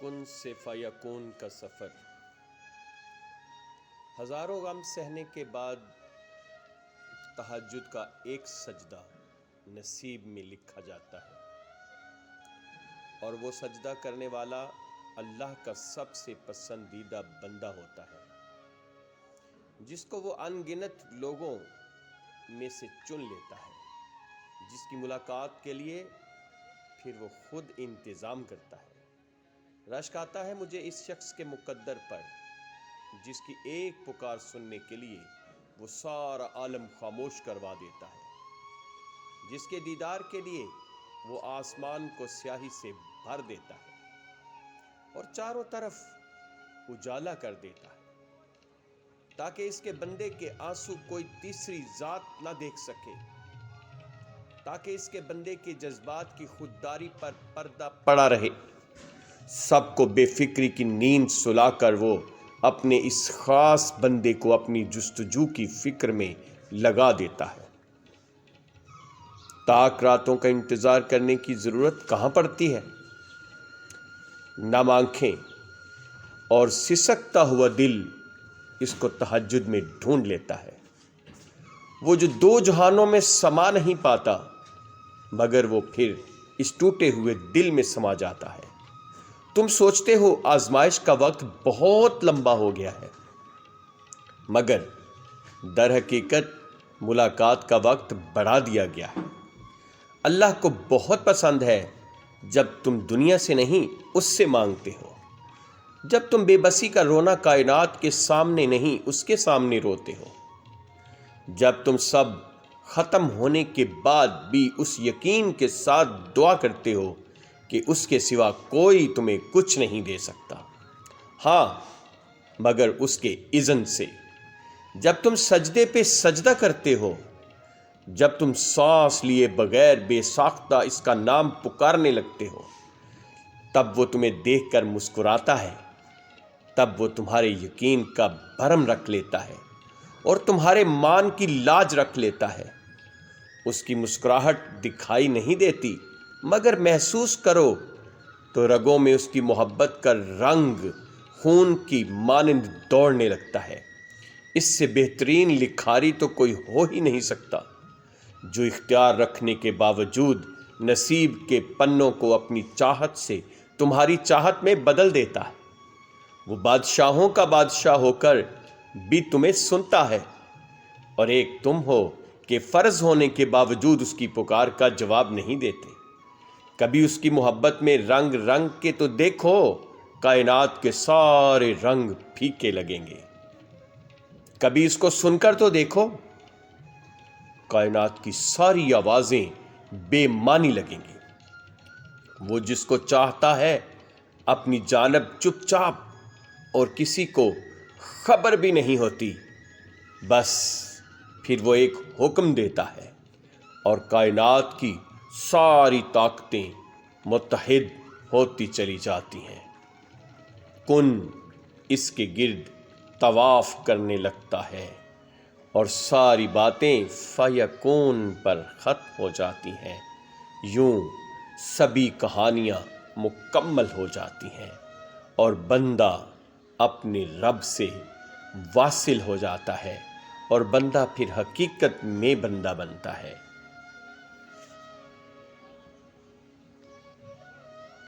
کن سے فیکون کا سفر۔ ہزاروں غم سہنے کے بعد تہجد کا ایک سجدہ نصیب میں لکھا جاتا ہے، اور وہ سجدہ کرنے والا اللہ کا سب سے پسندیدہ بندہ ہوتا ہے، جس کو وہ ان گنت لوگوں میں سے چن لیتا ہے، جس کی ملاقات کے لیے پھر وہ خود انتظام کرتا ہے۔ رشک آتا ہے مجھے اس شخص کے مقدر پر، جس کی ایک پکار سننے کے لیے وہ سارا عالم خاموش کروا دیتا ہے، جس کے دیدار کے لیے وہ آسمان کو سیاہی سے بھر دیتا ہے اور چاروں طرف اجالا کر دیتا ہے، تاکہ اس کے بندے کے آنسو کوئی تیسری ذات نہ دیکھ سکے، تاکہ اس کے بندے کے جذبات کی خودداری پر پردہ پڑا رہے۔ سب کو بے فکری کی نیند سلا کر وہ اپنے اس خاص بندے کو اپنی جستجو کی فکر میں لگا دیتا ہے۔ تاک راتوں کا انتظار کرنے کی ضرورت کہاں پڑتی ہے؟ نم آنکھیں اور سسکتا ہوا دل اس کو تہجد میں ڈھونڈ لیتا ہے، وہ جو دو جہانوں میں سما نہیں پاتا، مگر وہ پھر اس ٹوٹے ہوئے دل میں سما جاتا ہے۔ تم سوچتے ہو آزمائش کا وقت بہت لمبا ہو گیا ہے، مگر در حقیقت ملاقات کا وقت بڑھا دیا گیا ہے۔ اللہ کو بہت پسند ہے جب تم دنیا سے نہیں اس سے مانگتے ہو، جب تم بے بسی کا رونا کائنات کے سامنے نہیں اس کے سامنے روتے ہو، جب تم سب ختم ہونے کے بعد بھی اس یقین کے ساتھ دعا کرتے ہو کہ اس کے سوا کوئی تمہیں کچھ نہیں دے سکتا، ہاں مگر اس کے اذن سے۔ جب تم سجدے پہ سجدہ کرتے ہو، جب تم سانس لیے بغیر بے ساختہ اس کا نام پکارنے لگتے ہو، تب وہ تمہیں دیکھ کر مسکراتا ہے، تب وہ تمہارے یقین کا بھرم رکھ لیتا ہے اور تمہارے مان کی لاج رکھ لیتا ہے۔ اس کی مسکراہٹ دکھائی نہیں دیتی، مگر محسوس کرو تو رگوں میں اس کی محبت کا رنگ خون کی مانند دوڑنے لگتا ہے۔ اس سے بہترین لکھاری تو کوئی ہو ہی نہیں سکتا، جو اختیار رکھنے کے باوجود نصیب کے پنوں کو اپنی چاہت سے تمہاری چاہت میں بدل دیتا ہے۔ وہ بادشاہوں کا بادشاہ ہو کر بھی تمہیں سنتا ہے، اور ایک تم ہو کہ فرض ہونے کے باوجود اس کی پکار کا جواب نہیں دیتے۔ کبھی اس کی محبت میں رنگ رنگ کے تو دیکھو، کائنات کے سارے رنگ پھیکے لگیں گے۔ کبھی اس کو سن کر تو دیکھو، کائنات کی ساری آوازیں بے معنی لگیں گی۔ وہ جس کو چاہتا ہے اپنی جانب چپ چاپ اور کسی کو خبر بھی نہیں ہوتی، بس پھر وہ ایک حکم دیتا ہے اور کائنات کی ساری طاقتیں متحد ہوتی چلی جاتی ہیں۔ کن اس کے گرد طواف کرنے لگتا ہے اور ساری باتیں فیکون پر ختم ہو جاتی ہیں۔ یوں سبھی کہانیاں مکمل ہو جاتی ہیں اور بندہ اپنے رب سے واصل ہو جاتا ہے، اور بندہ پھر حقیقت میں بندہ بنتا ہے۔